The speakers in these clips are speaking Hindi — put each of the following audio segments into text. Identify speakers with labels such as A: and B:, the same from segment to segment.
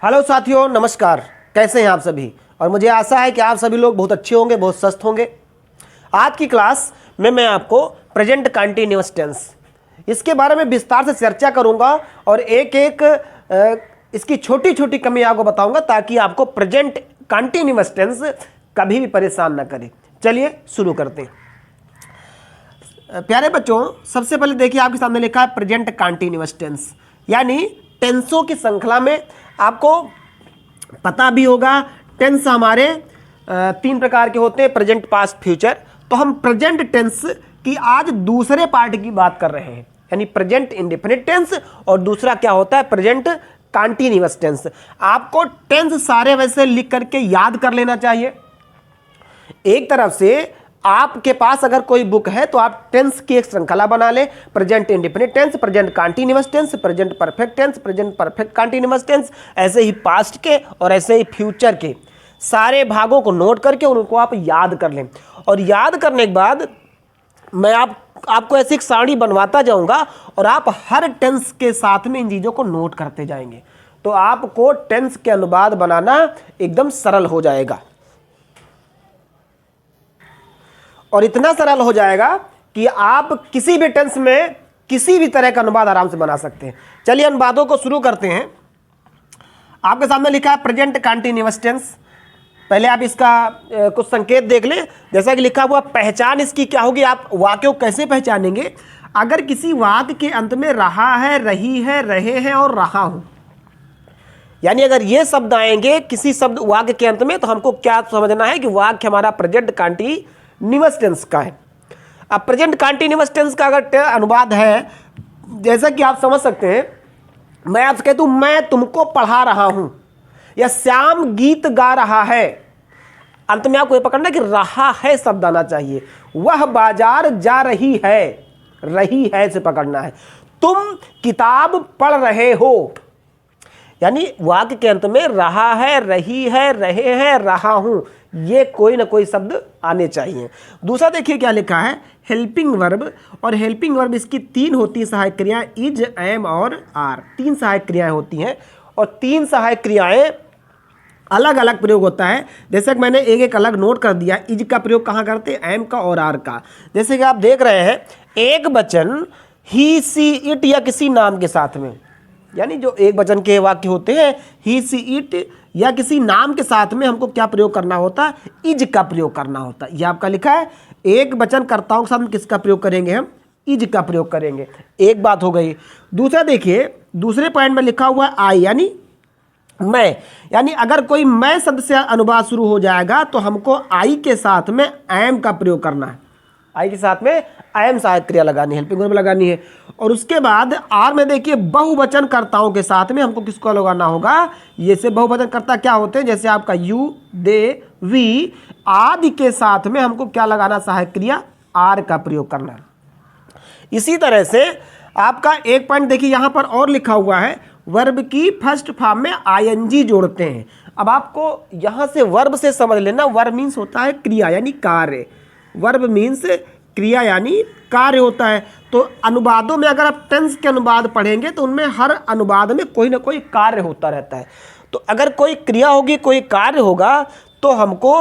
A: हेलो साथियों, नमस्कार। कैसे हैं आप सभी? और मुझे आशा है कि आप सभी लोग बहुत अच्छे होंगे, बहुत स्वस्थ होंगे। आज की क्लास में मैं आपको प्रेजेंट कंटीन्यूअस टेंस इसके बारे में विस्तार से चर्चा करूंगा और एक एक इसकी छोटी छोटी कमियां को बताऊंगा ताकि आपको प्रेजेंट कंटीन्यूअस टेंस कभी भी परेशान ना करे। चलिए शुरू करते हैं। प्यारे बच्चों, सबसे पहले देखिए आपके सामने लिखा है प्रेजेंट कंटीन्यूअस टेंस, यानी टेंसों की श्रृंखला में आपको पता भी होगा टेंस हमारे तीन प्रकार के होते हैं, प्रेजेंट, पास्ट, फ्यूचर। तो हम प्रेजेंट टेंस की आज दूसरे पार्ट की बात कर रहे हैं, यानी प्रेजेंट इंडेफिनिट टेंस और दूसरा क्या होता है प्रेजेंट कंटीन्यूअस टेंस। आपको टेंस सारे वैसे लिख करके याद कर लेना चाहिए। एक तरफ से आपके पास अगर कोई बुक है तो आप टेंस की एक श्रृंखला बना ले, present indefinite tense, present continuous tense, present perfect tense, present perfect continuous tense, ऐसे ही पास्ट के और ऐसे ही फ्यूचर के सारे भागों को नोट करके उनको आप याद कर लें। और याद करने के बाद मैं आपको ऐसी एक सारणी बनवाता जाऊंगा और आप हर टेंस के साथ में इन चीजों को नोट करते जाएंगे, तो आपको टेंस के अनुवाद बनाना एकदम सरल हो जाएगा। और इतना सरल हो जाएगा कि आप किसी भी टेंस में किसी भी तरह का अनुवाद आराम से बना सकते हैं। चलिए अनुवादों को शुरू करते हैं। आपके सामने लिखा है प्रेजेंट कंटीन्यूअस टेंस। पहले आप इसका कुछ संकेत देख लें। जैसा कि लिखा हुआ पहचान इसकी क्या होगी, आप वाक्य को कैसे पहचानेंगे? अगर किसी वाक्य के अंत में रहा है, रही है, रहे हैं और रहा हूं, यानी अगर ये शब्द आएंगे किसी शब्द वाक्य के अंत में, तो हमको क्या समझना है कि वाक्य हमारा प्रेजेंट कंटीन्यूअस टेंस का है। अब प्रेजेंट कंटीन्यूअस टेंस का अगर अनुवाद है, जैसा कि आप समझ सकते हैं, मैं आपसे कहता हूं मैं तुमको पढ़ा रहा हूं या श्याम गीत गा रहा है, अंत में आपको ये पकड़ना कि रहा है शब्द आना चाहिए। वह बाजार जा रही है से पकड़ना है। तुम किताब पढ़ रहे हो, यानी वाक्य के अंत में रहा है, रही है, रहे हैं, रहा हूं, ये कोई ना कोई शब्द आने चाहिए। दूसरा देखिए क्या लिखा है, हेल्पिंग वर्ब। और हेल्पिंग वर्ब इसकी तीन होती है सहायक क्रियाएं, इज, एम और आर। तीन सहायक क्रियाएं होती हैं और तीन सहायक क्रियाएं अलग अलग प्रयोग होता है। जैसे कि मैंने एक एक अलग नोट कर दिया। इज का प्रयोग कहाँ करते हैं? एम का और आर का। जैसे कि आप देख रहे हैं एक वचन ही, सी, इट या किसी नाम के साथ में, यानी जो एक वचन के वाक्य होते हैं ही, सी, इट या किसी नाम के साथ में हमको क्या प्रयोग करना होता है? इज का प्रयोग करना होता है। यह आपका लिखा है। एक वचन कर्ताओं के साथ में किसका प्रयोग करेंगे? हम इज का प्रयोग करेंगे। एक बात हो गई। दूसरा देखिए, दूसरे पॉइंट में लिखा हुआ है आई, यानी मैं, यानी अगर कोई मैं शब्द से अनुवाद शुरू हो जाएगा तो हमको आई के साथ में एम का प्रयोग करना है। आई के साथ में एम सहायक क्रिया लगानी है, हेल्पिंग वर्ब लगानी है। और उसके बाद आर में देखिए बहुवचन कर्ताओं के साथ में हमको किसको लगाना होगा? ये से बहुवचन कर्ता क्या होते हैं? जैसे आपका यू, दे, वी आदि के साथ में हमको क्या लगाना? सहायक क्रिया आर का प्रयोग करना है। इसी तरह से आपका एक पॉइंट देखिए यहां पर और लिखा हुआ है, वर्ब की फर्स्ट फॉर्म में आईएनजी जोड़ते हैं। अब आपको यहां से वर्ब से समझ लेना, वर्ब मीन्स होता है क्रिया यानी कार्य। वर्ब मीन्स क्रिया यानी कार्य होता है। तो अनुवादों में अगर आप टेंस के अनुवाद पढ़ेंगे तो उनमें हर अनुवाद में कोई ना कोई कार्य होता रहता है। तो अगर कोई क्रिया होगी, कोई कार्य होगा, तो हमको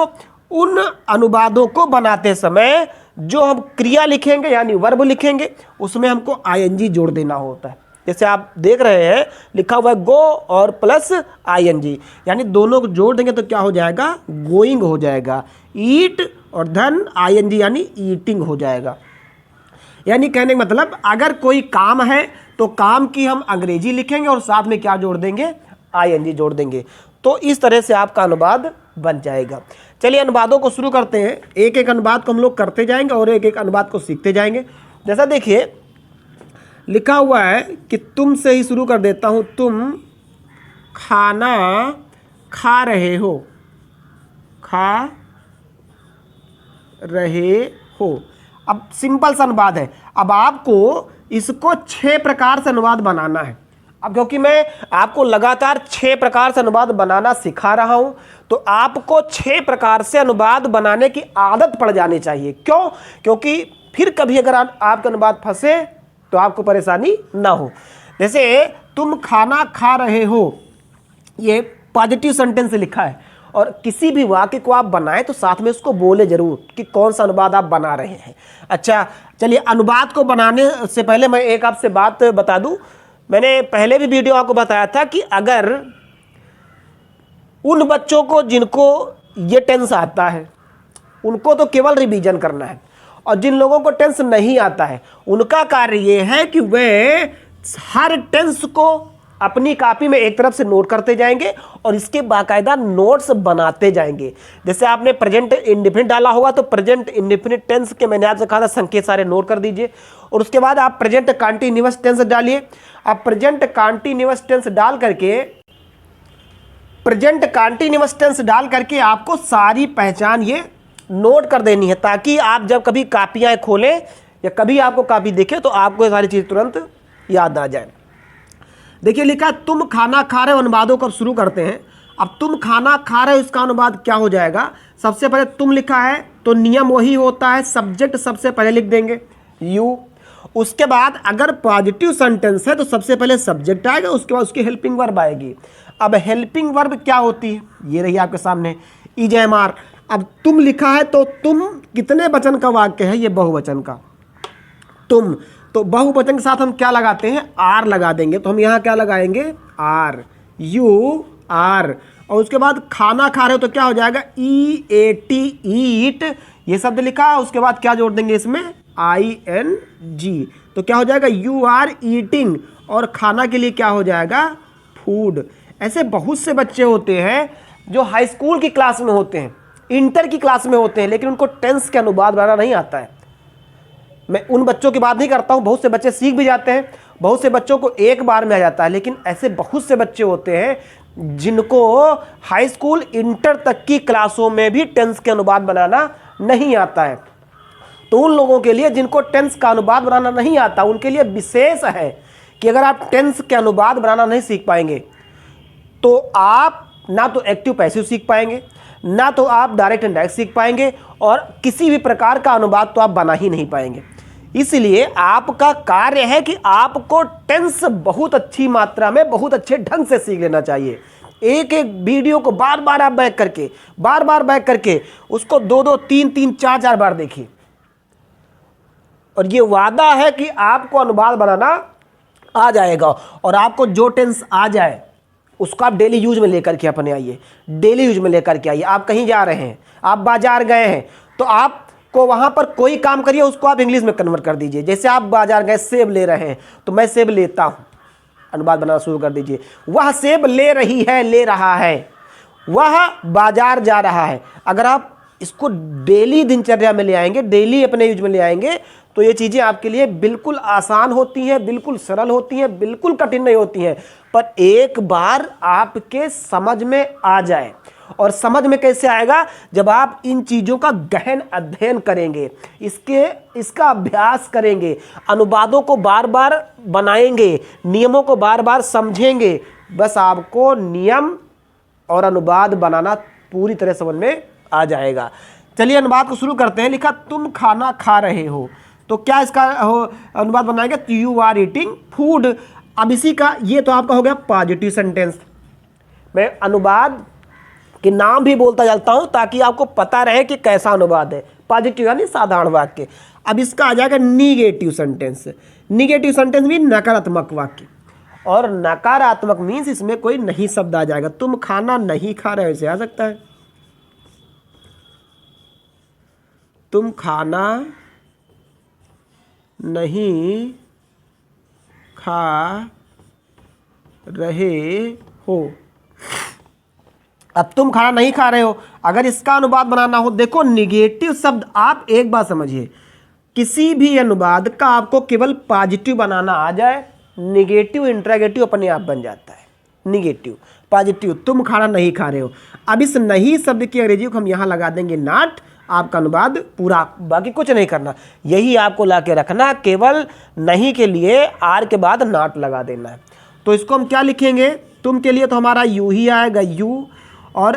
A: उन अनुवादों को बनाते समय जो हम क्रिया लिखेंगे यानी वर्ब लिखेंगे, उसमें हमको आईएनजी जोड़ देना होता है। जैसे आप देख रहे हैं लिखा हुआ है गो और प्लस आईएनजी, यानी दोनों को जोड़ देंगे तो क्या हो जाएगा? गोइंग हो जाएगा। ईट और धन आईएनजी यानी ईटिंग हो जाएगा। यानी कहने का मतलब अगर कोई काम है तो काम की हम अंग्रेजी लिखेंगे और साथ में क्या जोड़ देंगे? आईएनजी जोड़ देंगे। तो इस तरह से आपका अनुवाद बन जाएगा। चलिए अनुवादों को शुरू करते हैं। एक एक अनुवाद को हम लोग करते जाएंगे और एक एक अनुवाद को सीखते जाएंगे। जैसा देखिए लिखा हुआ है कि तुम से ही शुरू कर देता हूं। तुम खाना खा रहे हो, खा रहे हो। अब सिंपल सा अनुवाद है। अब आपको इसको 6 प्रकार से अनुवाद बनाना है। अब क्योंकि मैं आपको लगातार 6 प्रकार से अनुवाद बनाना सिखा रहा हूं, तो आपको 6 प्रकार से अनुवाद बनाने की आदत पड़ जानी चाहिए। क्यों? क्योंकि फिर कभी अगर आपका अनुवाद फंसे तो आपको परेशानी ना हो। जैसे तुम खाना खा रहे हो, ये पॉजिटिव सेंटेंस से लिखा है। और किसी भी वाक्य को आप बनाएं तो साथ में उसको बोले जरूर कि कौन सा अनुवाद आप बना रहे हैं। अच्छा चलिए, अनुवाद को बनाने से पहले मैं एक आपसे बात बता दूं। मैंने पहले भी वीडियो आपको बताया था कि अगर उन बच्चों को जिनको ये टेंस आता है उनको तो केवल रिवीजन करना है, और जिन लोगों को टेंस नहीं आता है उनका कार्य ये है कि वे हर टेंस को अपनी कॉपी में एक तरफ से नोट करते जाएंगे और इसके बाकायदा नोट्स बनाते जाएंगे। जैसे आपने प्रेजेंट इंडेफिनिट डाला होगा तो प्रेजेंट इंडेफिनिट टेंस के मैंने आपसे कहा था संकेत सारे नोट कर दीजिए, और उसके बाद आप प्रेजेंट कंटीन्यूअस टेंस डालिए। अब प्रेजेंट कंटीन्यूअस टेंस डाल करके आपको सारी पहचान ये नोट कर देनी है, ताकि आप जब कभी कापियाँ खोलें या कभी आपको कॉपी दिखे तो आपको ये सारी चीज़ तुरंत याद आ जाए। देखिए लिखा है तुम खाना खा रहे हो, अनुवादों को अब शुरू करते हैं। अब तुम खाना खा रहे हो, इसका अनुवाद क्या हो जाएगा? सबसे पहले तुम लिखा है तो नियम वही होता है, सब्जेक्ट सबसे पहले लिख देंगे यू। उसके बाद अगर पॉजिटिव सेंटेंस है तो सबसे पहले सब्जेक्ट आएगा, उसके बाद उसकी हेल्पिंग वर्ब आएगी। अब हेल्पिंग वर्ब क्या होती है? ये रही आपके सामने इज एम आर। अब तुम लिखा है तो तुम कितने वचन का वाक्य है? ये बहुवचन का तुम, तो बहुवचन के साथ हम क्या लगाते हैं? आर लगा देंगे। तो हम यहाँ क्या लगाएंगे? Are, you are. और उसके बाद खाना खा रहे हो तो क्या हो जाएगा? ई ए टी, ईट, ये शब्द लिखा। उसके बाद क्या जोड़ देंगे इसमें? I N G. तो क्या हो जाएगा? You are eating. और खाना के लिए क्या हो जाएगा? फूड। ऐसे बहुत से बच्चे होते हैं जो हाई स्कूल की क्लास में होते हैं, इंटर की क्लास में होते हैं, लेकिन उनको टेंस के अनुवाद बनाना नहीं आता है। मैं उन बच्चों की बात नहीं करता हूँ, बहुत से बच्चे सीख भी जाते हैं, बहुत से बच्चों को एक बार में आ जाता है, लेकिन ऐसे बहुत से बच्चे होते हैं जिनको हाई स्कूल इंटर तक की क्लासों में भी टेंस के अनुवाद बनाना नहीं आता है। तो उन लोगों के लिए जिनको टेंस का अनुवाद बनाना नहीं आता, उनके लिए विशेष है कि अगर आप टेंस के अनुवाद बनाना नहीं सीख पाएंगे तो आप ना तो एक्टिव पैसिव सीख पाएंगे, ना तो आप डायरेक्ट इनडायरेक्ट सीख पाएंगे, और किसी भी प्रकार का अनुवाद तो आप बना ही नहीं पाएंगे। इसलिए आपका कार्य है कि आपको टेंस बहुत अच्छी मात्रा में, बहुत अच्छे ढंग से सीख लेना चाहिए। एक एक वीडियो को बार बार आप बैक करके उसको 2-2, 3-3, 4-4 बार देखिए, और ये वादा है कि आपको अनुवाद बनाना आ जाएगा। और आपको जो टेंस आ जाए उसको आप डेली यूज में लेकर के अपने आइए, डेली यूज में लेकर के आइए। आप कहीं जा रहे हैं, आप बाजार गए हैं, तो आपको वहाँ पर कोई काम करिए उसको आप इंग्लिश में कन्वर्ट कर दीजिए। जैसे आप बाजार गए, सेब ले रहे हैं तो मैं सेब लेता हूँ, अनुवाद बनाना शुरू कर दीजिए। वह सेब ले रही है, ले रहा है, वह बाजार जा रहा है। अगर आप इसको डेली दिनचर्या में ले आएंगे, डेली अपने यूज में ले आएंगे, तो ये चीज़ें आपके लिए बिल्कुल आसान होती हैं, बिल्कुल सरल होती हैं, बिल्कुल कठिन नहीं होती हैं। पर एक बार आपके समझ में आ जाए, और समझ में कैसे आएगा? जब आप इन चीज़ों का गहन अध्ययन करेंगे, इसका अभ्यास करेंगे, अनुवादों को बार बार बनाएंगे, नियमों को बार बार समझेंगे, बस आपको नियम और अनुवाद बनाना पूरी तरह समझ में आ जाएगा। चलिए अनुवाद को शुरू करते हैं। लिखा तुम खाना खा रहे हो, तो क्या इसका अनुवाद बनाएगा? You are eating food. अब इसी का ये तो आपका हो गया पॉजिटिव सेंटेंस। मैं अनुवाद के नाम भी बोलता जाता हूं ताकि आपको पता रहे कि कैसा अनुवाद है। पॉजिटिव यानी साधारण वाक्य। अब इसका आ जाएगा निगेटिव सेंटेंस। निगेटिव सेंटेंस भी नकारात्मक वाक्य, और नकारात्मक मीन्स इसमें कोई नहीं शब्द आ जाएगा। तुम खाना नहीं खा रहे हो, इसे आ सकता है तुम खाना नहीं खा रहे हो। अब तुम खाना नहीं खा रहे हो, अगर इसका अनुवाद बनाना हो, देखो निगेटिव शब्द आप एक बात समझिए, किसी भी अनुवाद का आपको केवल पॉजिटिव बनाना आ जाए, निगेटिव इंट्रोगेटिव अपने आप बन जाता है। निगेटिव पॉजिटिव, तुम खाना नहीं खा रहे हो। अब इस नहीं शब्द की अंग्रेजी को हम यहाँ लगा देंगे नॉट, आपका अनुवाद पूरा, बाकी कुछ नहीं करना। यही आपको ला के रखना, केवल नहीं के लिए आर के बाद नॉट लगा देना है। तो इसको हम क्या लिखेंगे? तुम के लिए तो हमारा यू ही आएगा, यू, और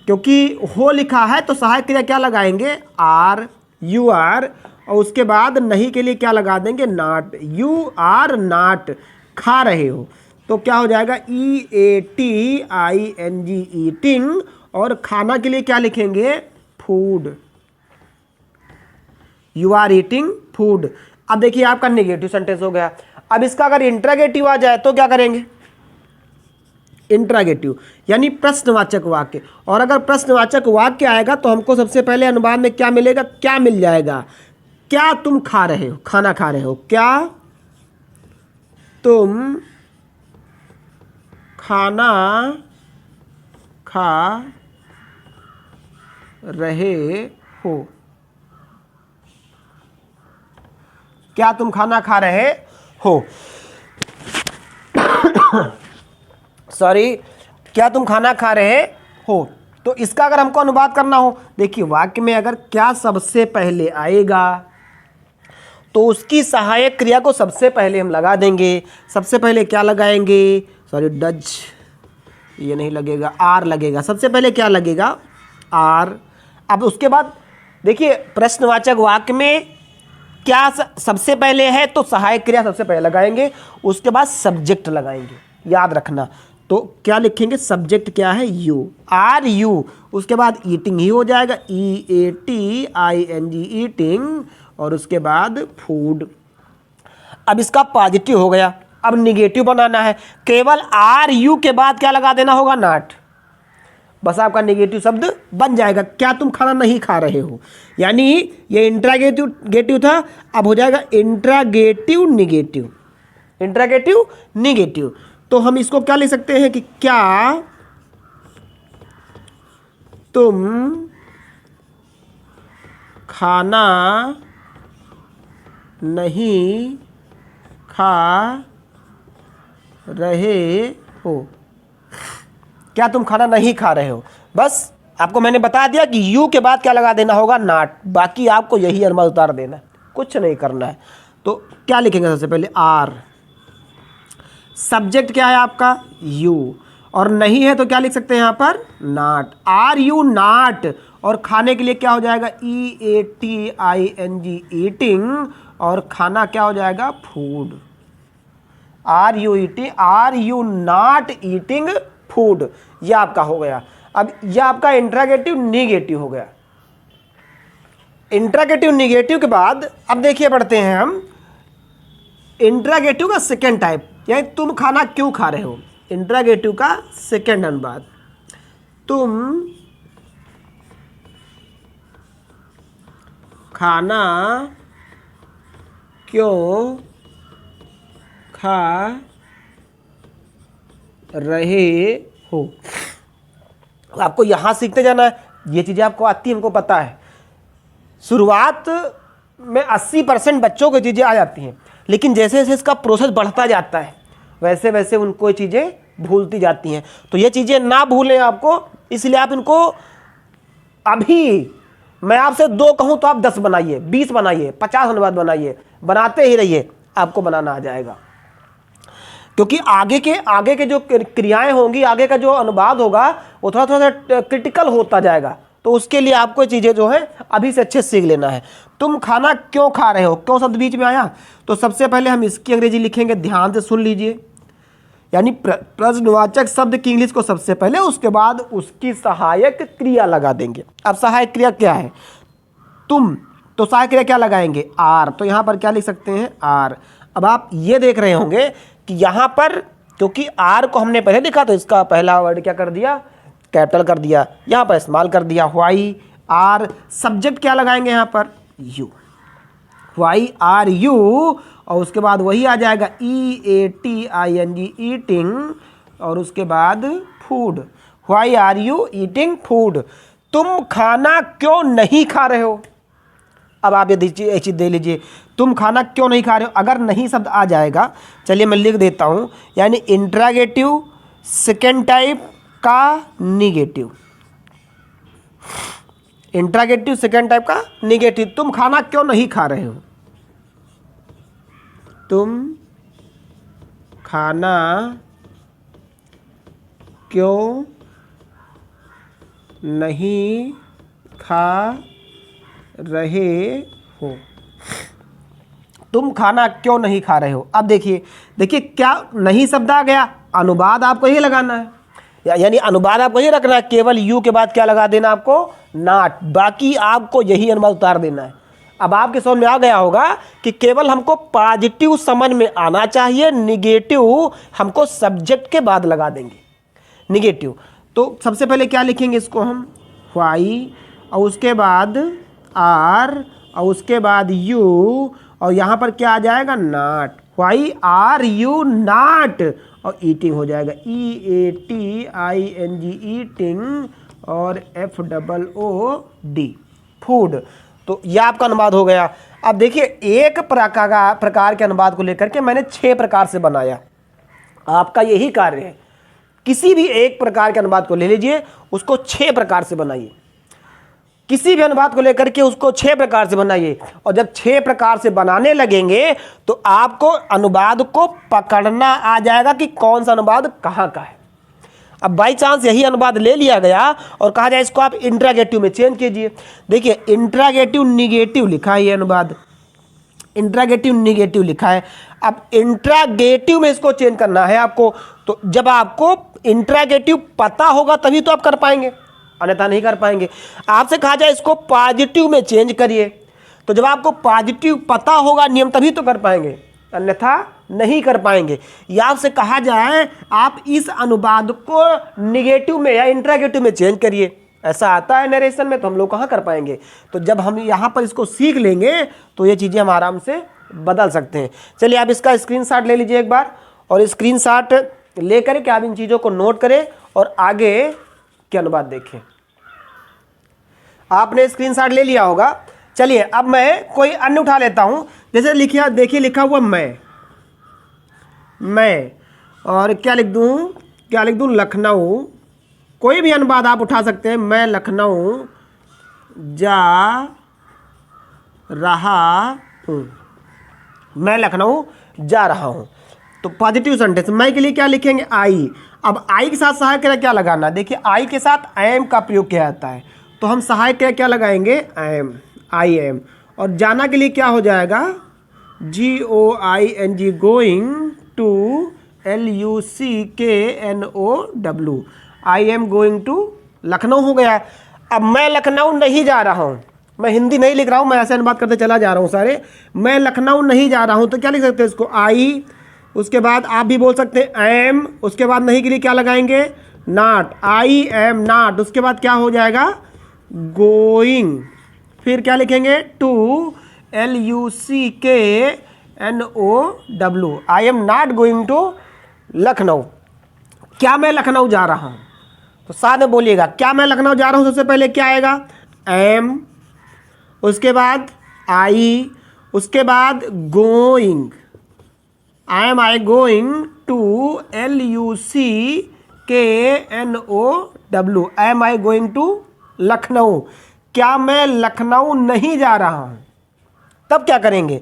A: क्योंकि हो लिखा है तो सहायक क्रिया क्या लगाएंगे? आर, यू आर, और उसके बाद नहीं के लिए क्या लगा देंगे? नॉट। यू आर नॉट खा रहे हो, तो क्या हो जाएगा, EATING ईटिंग, और खाना के लिए क्या लिखेंगे, food. You are eating food. अब देखिए आपका नेगेटिव सेंटेंस हो गया। अब इसका अगर इंट्रागेटिव आ जाए तो क्या करेंगे, इंट्रागेटिव यानी प्रश्नवाचक वाक्य। और अगर प्रश्नवाचक वाक्य आएगा तो हमको सबसे पहले अनुवाद में क्या मिलेगा, क्या मिल जाएगा, क्या तुम खा रहे हो, खाना खा रहे हो, क्या तुम खाना खा रहे हो, क्या तुम खाना खा रहे हो, सॉरी, क्या तुम खाना खा रहे हो। तो इसका अगर हमको अनुवाद करना हो, देखिए वाक्य में अगर क्या सबसे पहले आएगा तो उसकी सहायक क्रिया को सबसे पहले हम लगा देंगे। सबसे पहले क्या लगाएंगे, सॉरी डज, ये नहीं लगेगा, आर लगेगा। सबसे पहले क्या लगेगा, आर। अब उसके बाद देखिए प्रश्नवाचक वाक्य में क्या सबसे पहले है तो सहायक क्रिया सबसे पहले लगाएंगे, उसके बाद सब्जेक्ट लगाएंगे, याद रखना। तो क्या लिखेंगे, सब्जेक्ट क्या है, यू, आर यू, उसके बाद ईटिंग ही हो जाएगा, EATING ईटिंग, और उसके बाद फूड। अब इसका पॉजिटिव हो गया, अब निगेटिव बनाना है, केवल आर यू के बाद क्या लगा देना होगा, नॉट। बस आपका नेगेटिव शब्द बन जाएगा, क्या तुम खाना नहीं खा रहे हो। यानी ये इंट्रागेटिव था, अब हो जाएगा इंट्रागेटिव निगेटिव, इंट्रागेटिव निगेटिव। तो हम इसको क्या लिख सकते हैं कि क्या तुम खाना नहीं खा रहे हो, क्या तुम खाना नहीं खा रहे हो। बस आपको मैंने बता दिया कि यू के बाद क्या लगा देना होगा, नॉट। बाकी आपको यही अनुवाद उतार देना है, कुछ नहीं करना है। तो क्या लिखेंगे सबसे पहले, आर, सब्जेक्ट क्या है आपका, यू, और नहीं है तो क्या लिख सकते हैं यहाँ पर, नॉट, आर यू नॉट। और खाने के लिए क्या हो जाएगा, EATING ईटिंग, और खाना क्या हो जाएगा, food. Are you eating, are you not eating food, यह आपका हो गया। अब यह आपका इंट्रागेटिव निगेटिव हो गया। इंट्रागेटिव निगेटिव के बाद अब देखिए पढ़ते हैं हम इंट्रागेटिव का सेकेंड टाइप, यानी तुम खाना क्यों खा रहे हो। इंट्रागेटिव का सेकेंड अनुवाद, तुम खाना क्यों खा रहे हो। आपको यहां सीखते जाना है, ये चीजें आपको आती है, हमको पता है। शुरुआत में 80% बच्चों को चीजें आ जाती हैं, लेकिन जैसे जैसे इसका प्रोसेस बढ़ता जाता है वैसे वैसे उनको चीजें भूलती जाती हैं। तो ये चीजें ना भूलें आपको, इसलिए आप इनको अभी मैं आपसे 2 कहूं तो आप 10 बनाइए, 20 बनाइए, 50 अनुवाद बनाइए, बनाते ही रहिए, आपको बनाना आ जाएगा। क्योंकि आगे के जो क्रियाएं होंगी, आगे का जो अनुवाद होगा वो थोड़ा थोड़ा क्रिटिकल होता जाएगा। तो उसके लिए आपको चीज़ें जो है अभी से अच्छे सीख लेना है। तुम खाना क्यों खा रहे हो, क्यों शब्द बीच में आया, तो सबसे पहले हम इसकी अंग्रेजी लिखेंगे, ध्यान से सुन लीजिए। यानी प्रश्नवाचक शब्द की इंग्लिश को सबसे पहले, उसके बाद उसकी सहायक क्रिया लगा देंगे। अब सहायक क्रिया क्या है, तुम, तो सहायक क्रिया क्या लगाएंगे, आर। तो यहाँ पर क्या लिख सकते हैं, आर। अब आप ये देख रहे होंगे कि यहाँ पर क्योंकि आर को हमने पहले लिखा तो इसका पहला वर्ड क्या कर दिया, कैपिटल कर दिया, यहाँ पर स्मॉल कर दिया, व्हाई आर। सब्जेक्ट क्या लगाएंगे यहाँ पर, यू, व्हाई आर यू, और उसके बाद वही आ जाएगा EATING ईटिंग, और उसके बाद food, why are you eating food. तुम खाना क्यों नहीं खा रहे हो। अब आप ये एक चीज़ दे लीजिए, तुम खाना क्यों नहीं खा रहे हो। अगर नहीं शब्द आ जाएगा, चलिए मैं लिख देता हूँ, यानी इंट्रागेटिव सेकेंड टाइप का निगेटिव, इंट्रागेटिव सेकेंड टाइप का निगेटिव, तुम खाना क्यों नहीं खा रहे हो, तुम खाना क्यों नहीं खा रहे हो। तुम खाना क्यों नहीं खा रहे हो। अब देखिए देखिए क्या नहीं शब्द आ गया, अनुवाद आपको ही लगाना है, यानी अनुवाद आपको ही रखना है, केवल यू के बाद क्या लगा देना आपको, नॉट, बाकी आपको यही अनुवाद उतार देना है। अब आपके समझ में आ गया होगा कि केवल हमको पॉजिटिव समझ में आना चाहिए, निगेटिव हमको सब्जेक्ट के बाद लगा देंगे, निगेटिव। तो सबसे पहले क्या लिखेंगे इसको हम, वाई, और उसके बाद आर, और उसके बाद यू, और यहाँ पर क्या आ जाएगा, not. Why are you not, और ईटिंग हो जाएगा, EATING, ईटिंग, और FOOD, फूड। तो यह आपका अनुवाद हो गया। अब देखिए एक प्रकार के अनुवाद को लेकर के मैंने 6 प्रकार से बनाया। आपका यही कार्य है, किसी भी एक प्रकार के अनुवाद को ले लीजिए, उसको 6 प्रकार से बनाइए। किसी भी अनुवाद को लेकर के उसको 6 प्रकार से बनाइए, और जब 6 प्रकार से बनाने लगेंगे तो आपको अनुवाद को पकड़ना आ जाएगा कि कौन सा अनुवाद कहाँ का है। अब बाई चांस यही अनुवाद ले लिया गया और कहा जाए इसको आप इंट्रागेटिव में चेंज कीजिए। देखिए इंट्रागेटिव निगेटिव लिखा है, ये अनुवाद इंट्रागेटिव निगेटिव लिखा है। अब इंट्रागेटिव में इसको चेंज करना है आपको, तो जब आपको इंट्रागेटिव पता होगा तभी तो आप कर पाएंगे, अन्यथा नहीं कर पाएंगे। आपसे कहा जाए इसको पॉजिटिव में चेंज करिए, तो जब आपको पॉजिटिव पता होगा नियम तभी तो कर पाएंगे, अन्यथा नहीं कर पाएंगे। या आपसे कहा जाए आप इस अनुवाद को निगेटिव में या इंट्रागेटिव में चेंज करिए, ऐसा आता है नरेशन में, तो हम लोग कहाँ कर पाएंगे। तो जब हम यहाँ पर इसको सीख लेंगे तो ये चीज़ें हम आराम से बदल सकते हैं। चलिए आप इसका स्क्रीनशॉट ले लीजिए एक बार, और स्क्रीनशॉट लेकर के आप इन चीज़ों को नोट करें और आगे के अनुवाद देखें। आपने स्क्रीनशॉट ले लिया होगा। चलिए अब मैं कोई अन्य उठा लेता हूं, जैसे लिखिए, देखिए लिखा हुआ मैं, और क्या लिख दूं, लखनऊ। कोई भी अनुवाद आप उठा सकते हैं, मैं लखनऊ जा रहा हूं, मैं लखनऊ जा रहा हूं। तो पॉजिटिव सेंटेंस, मैं के लिए क्या लिखेंगे, आई। अब आई के साथ सहायक क्रिया क्या लगाना, देखिए आई के साथ एम का प्रयोग किया जाता है, तो हम सहायक क्रिया क्या लगाएंगे, एम, आई एम। और जाना के लिए क्या हो जाएगा, GOING, going to, LUCKNOW, I am going to Lucknow हो गया। अब मैं लखनऊ नहीं जा रहा हूँ, मैं हिंदी नहीं लिख रहा हूँ, मैं ऐसे अनुवाद करते चला जा रहा हूँ सारे। मैं लखनऊ नहीं जा रहा हूँ, तो क्या लिख सकते हैं इसको, आई, उसके बाद आप भी बोल सकते हैं एम, उसके बाद नहीं के लिए क्या लगाएंगे, नॉट, आई एम नॉट, उसके बाद क्या हो जाएगा, गोइंग, फिर क्या लिखेंगे, to, LUCKNOW, I am not going to Lucknow. क्या मैं लखनऊ जा रहा हूँ, तो साथ में बोलिएगा, क्या मैं लखनऊ जा रहा हूँ। सबसे पहले क्या आएगा, एम, उसके बाद आई, उसके बाद going, I am I going to, LUCKNOW, I am I going to Lucknow. क्या मैं लखनऊ नहीं जा रहा हूँ, तब क्या करेंगे,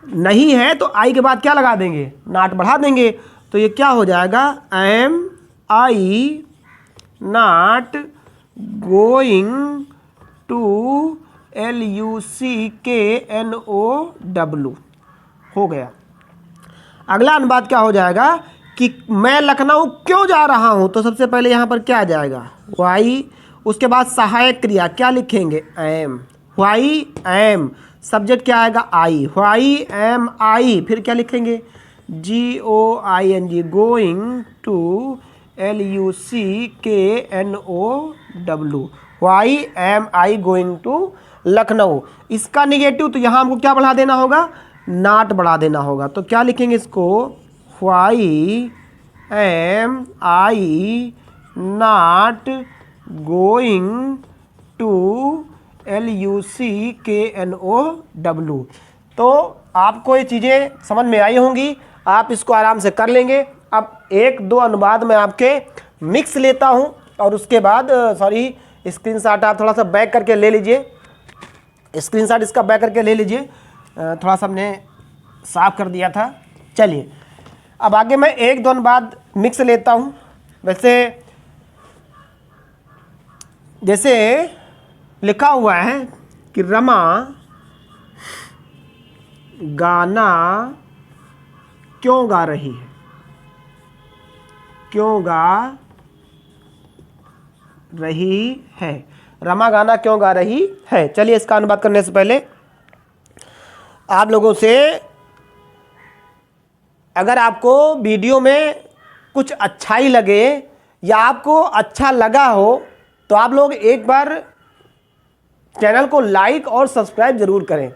A: नहीं है तो आई के बाद क्या लगा देंगे, नॉट बढ़ा देंगे, तो ये क्या हो जाएगा, I am I not going to LUCKNOW हो गया। अगला अनुवाद क्या हो जाएगा कि मैं लखनऊ क्यों जा रहा हूं, तो सबसे पहले यहां पर क्या आ जाएगा, वाई, उसके बाद सहायक क्रिया क्या लिखेंगे, एम, वाई एम, सब्जेक्ट क्या आएगा, आई, वाई एम आई, फिर क्या लिखेंगे, GOING, going to, LUCKNOW, why am I going to Lucknow. इसका निगेटिव, तो यहाँ हमको क्या बढ़ा देना होगा, नॉट बढ़ा देना होगा, तो क्या लिखेंगे इसको, why am I not going to LUCKNOW। तो आपको ये चीज़ें समझ में आई होंगी, आप इसको आराम से कर लेंगे। अब 1-2 अनुवाद मैं आपके मिक्स लेता हूँ, और उसके बाद स्क्रीनशॉट आप थोड़ा सा बैक करके ले लीजिए, स्क्रीनशॉट इसका बैक करके ले लीजिए, थोड़ा सा हमने साफ कर दिया था। चलिए अब आगे मैं 1-2 अनुवाद मिक्स लेता हूँ। जैसे लिखा हुआ है कि रमा गाना क्यों गा रही है, क्यों गा रही है, रमा गाना क्यों गा रही है। चलिए इसका अनुवाद करने से पहले आप लोगों से, अगर आपको वीडियो में कुछ अच्छाई लगे या आपको अच्छा लगा हो तो आप लोग एक बार चैनल को लाइक और सब्सक्राइब जरूर करें,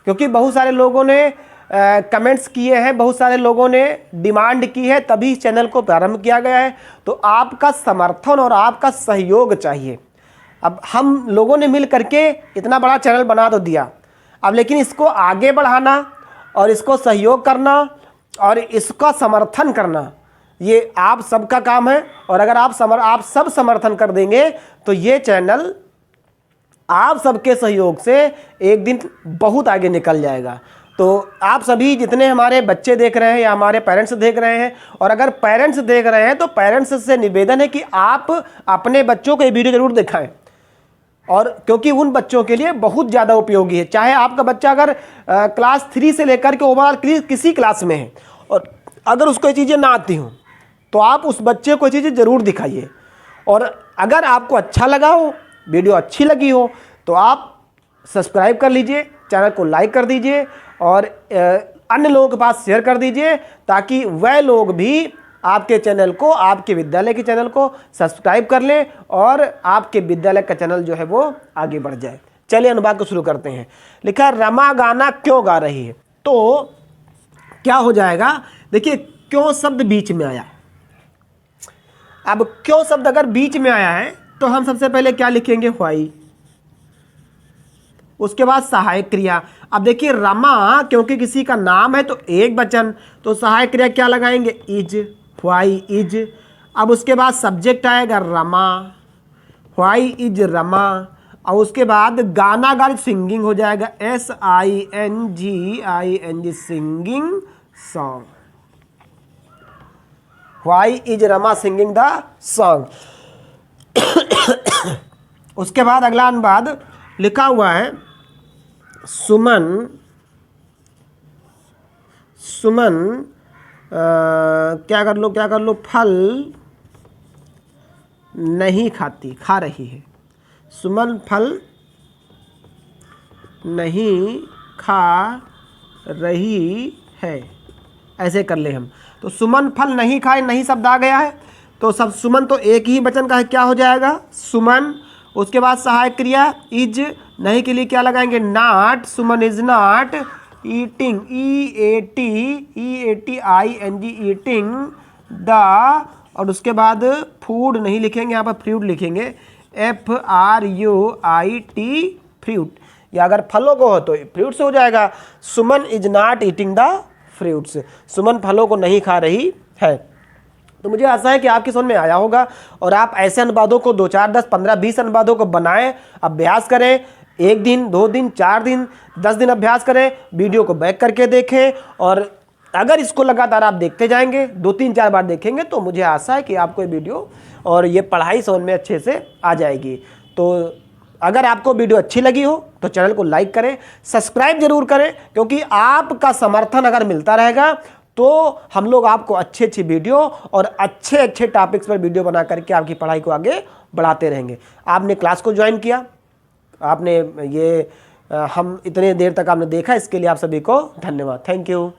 A: क्योंकि बहुत सारे लोगों ने कमेंट्स किए हैं, बहुत सारे लोगों ने डिमांड की है, तभी इस चैनल को प्रारंभ किया गया है। तो आपका समर्थन और आपका सहयोग चाहिए। अब हम लोगों ने मिल करके इतना बड़ा चैनल बना तो दिया, अब लेकिन इसको आगे बढ़ाना और इसको सहयोग करना और इसका समर्थन करना, ये आप सबका काम है। और अगर आप सब समर्थन कर देंगे तो ये चैनल आप सबके सहयोग से एक दिन बहुत आगे निकल जाएगा। तो आप सभी जितने हमारे बच्चे देख रहे हैं या हमारे पेरेंट्स देख रहे हैं, और अगर पेरेंट्स देख रहे हैं तो पेरेंट्स से निवेदन है कि आप अपने बच्चों को ये वीडियो जरूर दिखाएं, और क्योंकि उन बच्चों के लिए बहुत ज़्यादा उपयोगी है। चाहे आपका बच्चा अगर क्लास 3 से लेकर के ओवरऑल किसी क्लास में है और अगर उसको ये चीज़ें ना आती हों तो आप उस बच्चे को ये चीज़ें ज़रूर दिखाइए। और अगर आपको अच्छा लगा हो, वीडियो अच्छी लगी हो, तो आप सब्सक्राइब कर लीजिए, चैनल को लाइक कर दीजिए और अन्य लोगों के पास शेयर कर दीजिए, ताकि वह लोग भी आपके चैनल को, आपके विद्यालय के चैनल को सब्सक्राइब कर लें और आपके विद्यालय का चैनल जो है वो आगे बढ़ जाए। चलिए अनुवाद को शुरू करते हैं। लिखा है रमा गाना क्यों गा रही है। तो क्या हो जाएगा, देखिए क्यों शब्द बीच में आया। अब क्यों शब्द अगर बीच में आया है तो हम सबसे पहले क्या लिखेंगे, व्हाई, उसके बाद सहायक क्रिया। अब देखिए रमा क्योंकि किसी का नाम है तो एक वचन, तो सहायक क्रिया क्या लगाएंगे, इज, व्हाई इज। अब उसके बाद सब्जेक्ट आएगा रमा, व्हाई इज रमा। और उसके बाद गाना गा, सिंगिंग हो जाएगा, SINGING, singing song, why is Rama singing the song. उसके बाद अगला अनुवाद लिखा हुआ है सुमन, क्या कर लो, फल नहीं खाती, खा रही है। सुमन फल नहीं खा रही है, ऐसे कर ले हम। तो सुमन फल नहीं खाए, नहीं शब्द आ गया है, तो सब सुमन तो एक ही वचन का है, क्या हो जाएगा, सुमन। उसके बाद सहायक क्रिया इज, नहीं के लिए क्या लगाएंगे, not, Suman is not eating, EATING, eating the. और उसके बाद फूड नहीं लिखेंगे, यहाँ पर फ्रूट लिखेंगे, FRUIT, फ्रूट। या अगर फलों को हो तो फ्रूट्स हो जाएगा, Suman is not eating the fruits, Suman फलों को नहीं खा रही है। तो मुझे आशा है कि आपकी समझ में आया होगा और आप ऐसे अनुवादों को 2, 4, 10, 15, 20 अनुवादों को बनाएं, अभ्यास करें। 1 दिन, 2 दिन, 4 दिन, 10 दिन अभ्यास करें, वीडियो को बैक करके देखें। और अगर इसको लगातार आप देखते जाएंगे, 2, 3, 4 बार देखेंगे, तो मुझे आशा है कि आपको ये वीडियो और ये पढ़ाई समझ में अच्छे से आ जाएगी। तो अगर आपको वीडियो अच्छी लगी हो तो चैनल को लाइक करें, सब्सक्राइब जरूर करें, क्योंकि आपका समर्थन अगर मिलता रहेगा तो हम लोग आपको अच्छी अच्छी वीडियो और अच्छे अच्छे टॉपिक्स पर वीडियो बना करके आपकी पढ़ाई को आगे बढ़ाते रहेंगे। आपने क्लास को ज्वाइन किया, आपने ये हम इतने देर तक आपने देखा, इसके लिए आप सभी को धन्यवाद। Thank you.